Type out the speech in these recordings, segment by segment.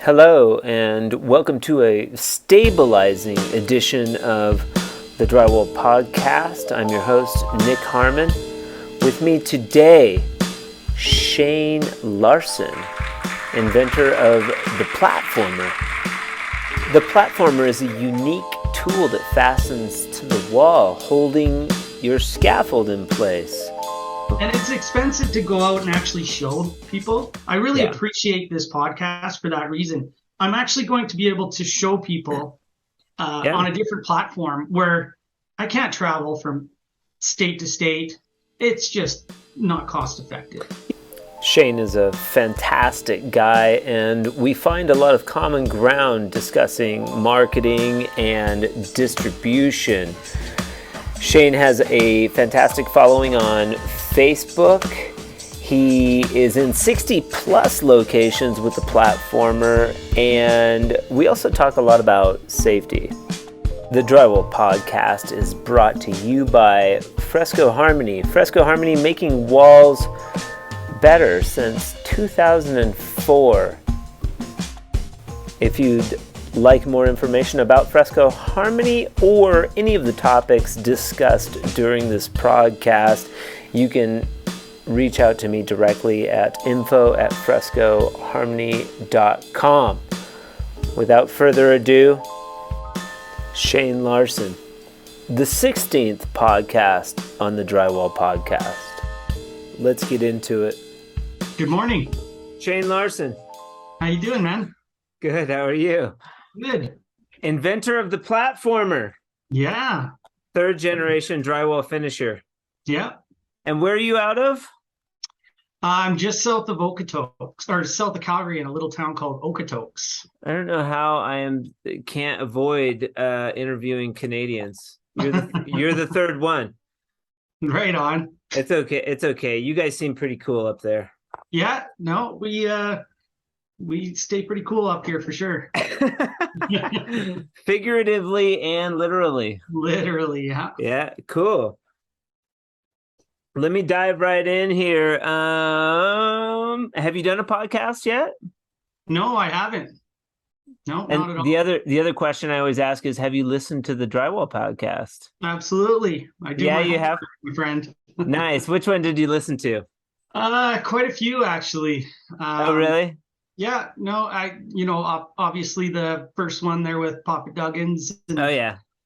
Hello, and welcome to a stabilizing edition of the Drywall Podcast. I'm your host, Nick Harmon. With me today, Shane Larson, inventor of the Platformer. The Platformer is a unique tool that fastens to the wall, holding your scaffold in place. And it's expensive to go out and actually show people. I really appreciate this podcast for that reason. I'm actually going to be able to show people on a different platform where I can't travel from state to state. It's just not cost effective. Shane is a fantastic guy, and we find a lot of common ground discussing marketing and distribution. Shane has a fantastic following on Facebook. He is in 60 plus locations with the Platformer, and we also talk a lot about safety. The Drywall Podcast is brought to you by Fresco Harmony. Fresco Harmony, making walls better since 2004. If you'd like more information about Fresco Harmony or any of the topics discussed during this podcast, you can reach out to me directly at info@frescoharmony.com. Without further ado, Shane Larson, the 16th podcast on the Drywall Podcast. Let's get into it. Good morning. Shane Larson. How you doing, man? Good, how are you? Good. Inventor of the Platformer. Yeah. Third generation drywall finisher. Yeah. And where are you out of? I'm just south of Okotoks, or south of Calgary, in a little town called Okotoks. I don't know how can't avoid interviewing Canadians. You're the third one. Right on. It's okay. It's okay. You guys seem pretty cool up there. Yeah. No, we stay pretty cool up here for sure. Figuratively and literally. Literally, yeah. Yeah, cool. Let me dive right in here. Have you done a podcast yet? No, I haven't. No, not at all. The other question I always ask is, have you listened to the Drywall Podcast? Absolutely. I do. Yeah, you have? My friend. Nice. Which one did you listen to? Quite a few, actually. Oh, really? Yeah, no, obviously the first one there with Papa Duggins.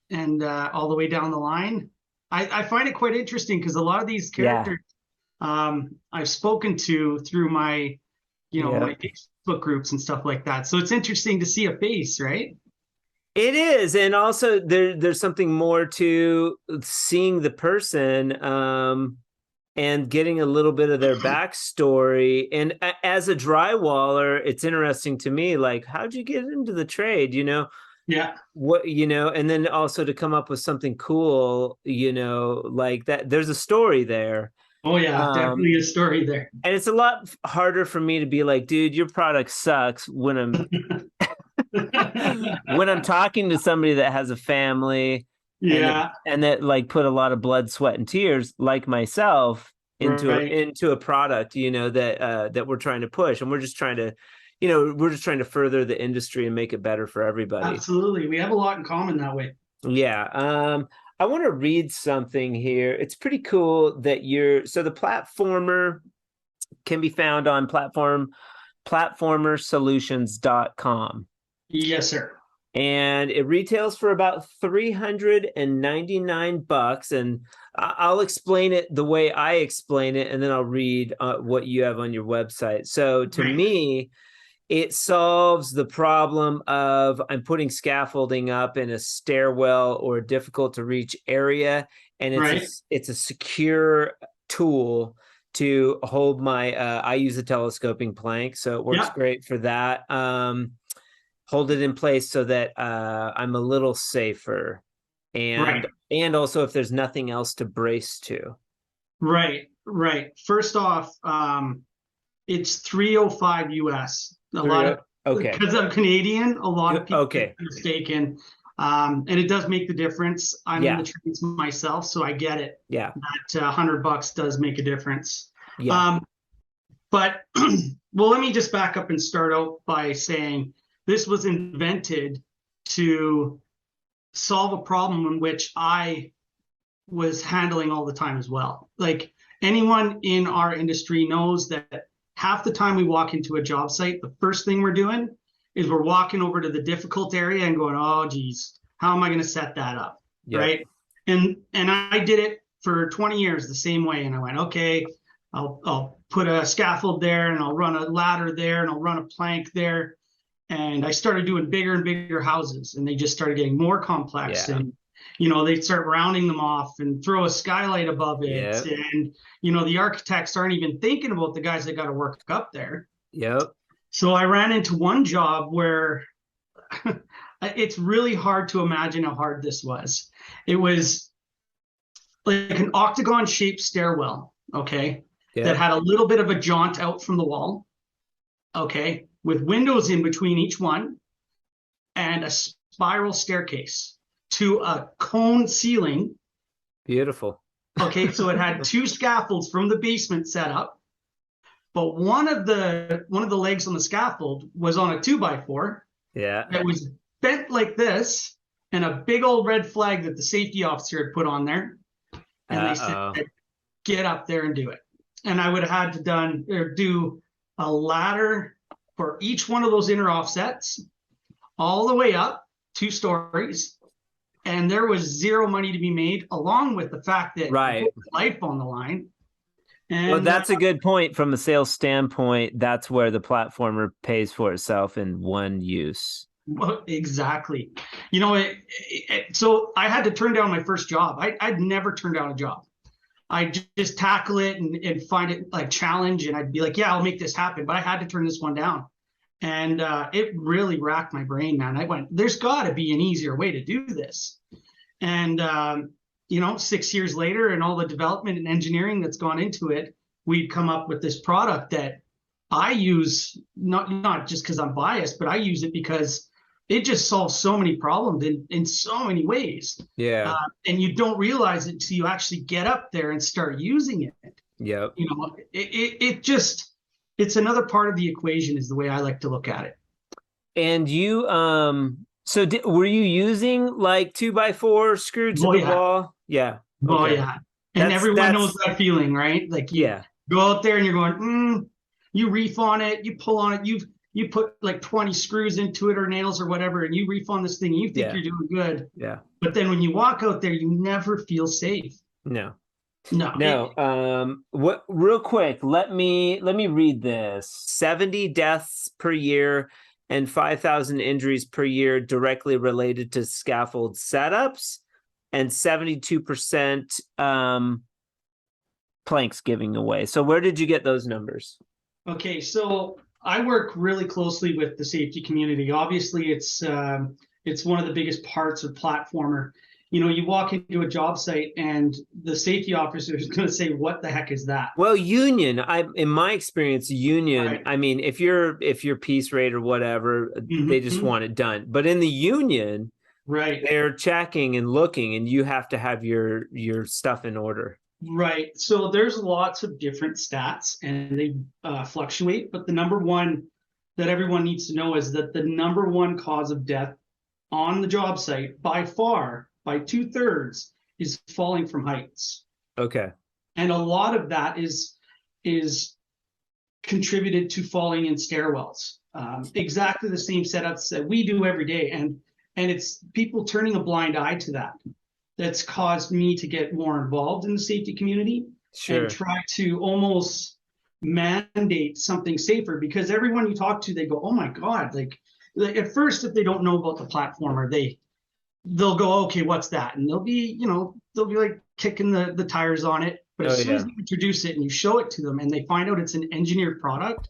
And all the way down the line. I find it quite interesting because a lot of these characters I've spoken to through my, my Facebook groups and stuff like that. So it's interesting to see a face, right? It is. And also there's something more to seeing the person and getting a little bit of their backstory. And as a drywaller, it's interesting to me, like, how'd you get into the trade, Yeah. What, and then also to come up with something cool, like that, there's a story there. Oh yeah, definitely a story there. And it's a lot harder for me to be like, dude, your product sucks when I'm when I'm talking to somebody that has a family. Yeah. And that like put a lot of blood, sweat, and tears, like myself, into a product, that we're trying to push, and we're just trying to further the industry and make it better for everybody. Absolutely. We have a lot in common that way. Yeah. I want to read something here. It's pretty cool that so the Platformer can be found on platformersolutions.com. Yes, sir. And it retails for about $399, and I'll explain it the way I explain it, and then I'll read what you have on your website. So to me, it solves the problem of I'm putting scaffolding up in a stairwell or a difficult to reach area, and it's a secure tool to hold my. I use a telescoping plank, so it works great for that. Hold it in place so that I'm a little safer, and also if there's nothing else to brace to. Right. First off, it's $305 US. Because I'm Canadian, a lot of people are mistaken. And it does make the difference. I'm in the trades myself, so I get it. Yeah, that $100 does make a difference. Yeah. But well, let me just back up and start out by saying this was invented to solve a problem in which I was handling all the time as well. Like anyone in our industry knows that half the time we walk into a job site, the first thing we're doing is we're walking over to the difficult area and going, oh, geez, how am I going to set that up? Yep. Right. And I did it for 20 years the same way. And I went, okay, I'll put a scaffold there and I'll run a ladder there and I'll run a plank there. And I started doing bigger and bigger houses, and they just started getting more complex. Yeah. And, you know, they start rounding them off and throw a skylight above it. Yep. And, you know, the architects aren't even thinking about the guys that got to work up there. Yep. So I ran into one job where it's really hard to imagine how hard this was. It was like an octagon shaped stairwell. Okay. Yep. That had a little bit of a jaunt out from the wall. Okay. With windows in between each one and a spiral staircase to a cone ceiling. Beautiful. Okay, so it had 2 scaffolds from the basement set up, but one of the legs on the scaffold was on a 2x4. Yeah. That was bent like this, and a big old red flag that the safety officer had put on there. And they said, get up there and do it. And I would have had to do a ladder for each one of those inner offsets all the way up 2 stories. And there was zero money to be made, along with the fact that life on the line. And well, that's a good point from a sales standpoint. That's where the platformer pays for itself in one use. Well, exactly. You know, so I had to turn down my first job. I'd never turned down a job. I just tackle it and find it like challenge. And I'd be like, yeah, I'll make this happen. But I had to turn this one down. And it really racked my brain, man. I went, there's got to be an easier way to do this. And, you know, 6 years later and all the development and engineering that's gone into it, we'd come up with this product that I use, not just because I'm biased, but I use it because it just solves so many problems in so many ways. Yeah. And you don't realize it until you actually get up there and start using it. Yeah. You know, it just... it's another part of the equation is the way I like to look at it. And you, were you using like 2x4 screwed to the wall? Yeah. Oh, okay. Yeah. And everyone knows that feeling, right? Like you go out there and you're going, you reef on it, you pull on it, you put like 20 screws into it or nails or whatever, and you reef on this thing and you think you're doing good. Yeah. But then when you walk out there, you never feel safe. No. What? Real quick, let me read this. 70 deaths per year and 5,000 injuries per year directly related to scaffold setups, and 72% planks giving away. So where did you get those numbers? Okay, so I work really closely with the safety community. Obviously, it's one of the biggest parts of Platformer. You know, you walk into a job site and the safety officer is going to say, what the heck is that? Well, union, in my experience, right. I mean, if you're piece rate or whatever, they just want it done. But in the union, right, they're checking and looking, and you have to have your stuff in order. Right. So there's lots of different stats and they fluctuate. But the number one that everyone needs to know is that the number one cause of death on the job site by far, by 2/3, is falling from heights. Okay. And a lot of that is contributed to falling in stairwells. Exactly the same setups that we do every day. And it's people turning a blind eye to that. That's caused me to get more involved in the safety community and try to almost mandate something safer, because everyone you talk to, they go, oh my God, like at first, if they don't know about the platformer, they'll go, okay, what's that? And they'll be like kicking the tires on it. But as soon as you introduce it and you show it to them and they find out it's an engineered product,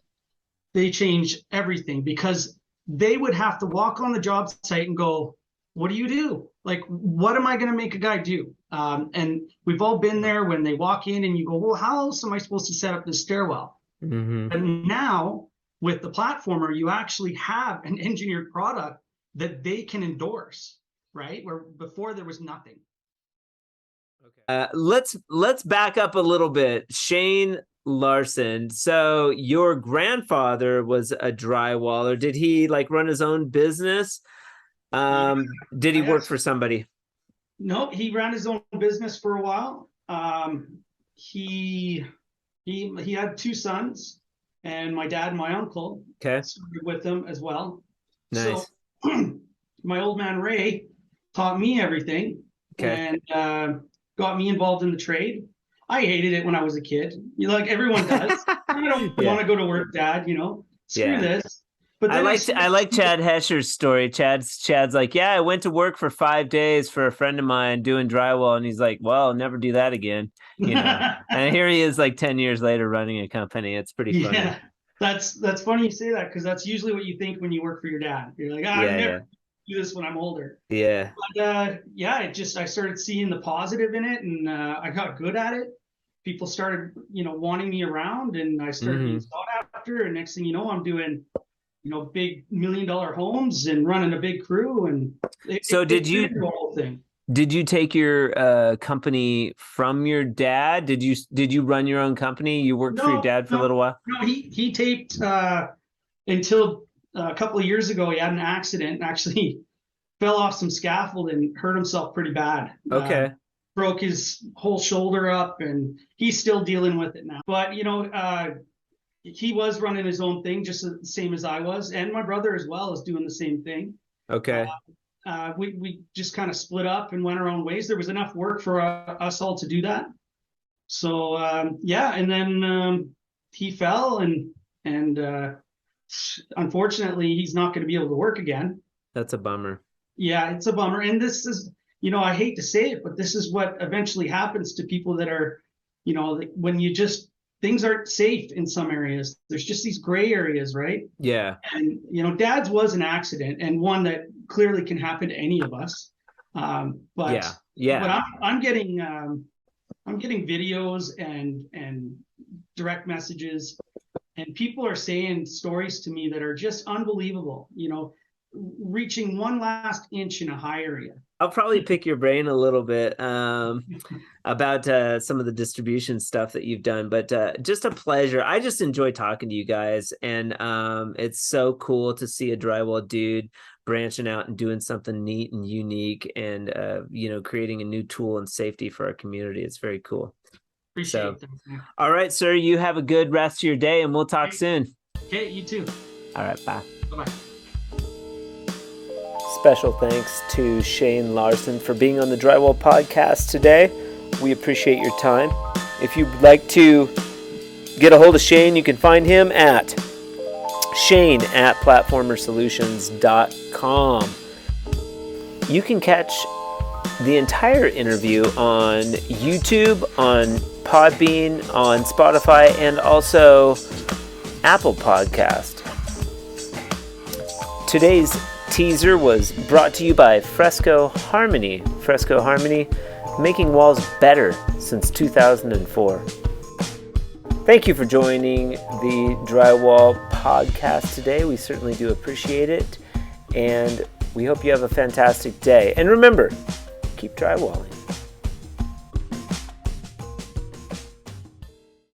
they change everything, because they would have to walk on the job site and go, what do you do? Like, what am I going to make a guy do? And we've all been there when they walk in and you go, well, how else am I supposed to set up this stairwell? And now with the platformer, you actually have an engineered product that they can endorse, right? Where before there was nothing. Okay. Let's back up a little bit. Shane Larson. So your grandfather was a drywaller. Did he like run his own business? Did he work for somebody? No, he ran his own business for a while. He had 2 sons, and my dad and my uncle started with him as well. Nice. So my old man Ray taught me everything and got me involved in the trade. I hated it when I was a kid. Like everyone does. I don't want to go to work, Dad. Screw this. But I like Chad Hescher's story. Chad's like, I went to work for 5 days for a friend of mine doing drywall, and he's like, well, I'll never do that again. And here he is, like 10 years later, running a company. It's pretty funny. Yeah, that's funny you say that, because that's usually what you think when you work for your dad. You're like, I'll never do this when I'm older. Yeah. But I started seeing the positive in it, and I got good at it. People started, wanting me around, and I started being sought after. And next thing you know, I'm doing big $1 million homes and running a big crew. And did you take your company from your dad? Did you run your own company? You worked for your dad for a little while? No, he taped until a couple of years ago. He had an accident and actually fell off some scaffold and hurt himself pretty bad. Okay. Broke his whole shoulder up, and he's still dealing with it now. But he was running his own thing, just the same as I was, and my brother as well is doing the same thing. Okay. We just kind of split up and went our own ways. There was enough work for us all to do that. So and then he fell, and unfortunately, he's not going to be able to work again. That's a bummer. Yeah, it's a bummer, and this is, I hate to say it, but this is what eventually happens to people that are, when things aren't safe in some areas. There's just these gray areas, right? Yeah. And Dad's was an accident, and one that clearly can happen to any of us. But I'm getting videos and direct messages, and people are saying stories to me that are just unbelievable. Reaching one last inch in a high area. I'll probably pick your brain a little bit about some of the distribution stuff that you've done, but just a pleasure. I just enjoy talking to you guys, and it's so cool to see a drywall dude branching out and doing something neat and unique, and creating a new tool and safety for our community. It's very cool. Appreciate that. All right, sir, you have a good rest of your day, and we'll talk soon. Okay, you too. All right, bye. Bye-bye. Special thanks to Shane Larson for being on the Drywall Podcast today. We appreciate your time. If you'd like to get a hold of Shane, you can find him at shane@platformersolutions.com. You can catch the entire interview on YouTube, on Podbean, on Spotify, and also Apple Podcast. Today's teaser was brought to you by Fresco Harmony. Fresco Harmony, making walls better since 2004. Thank you for joining the Drywall Podcast today. We certainly do appreciate it, and we hope you have a fantastic day. And remember, keep drywalling.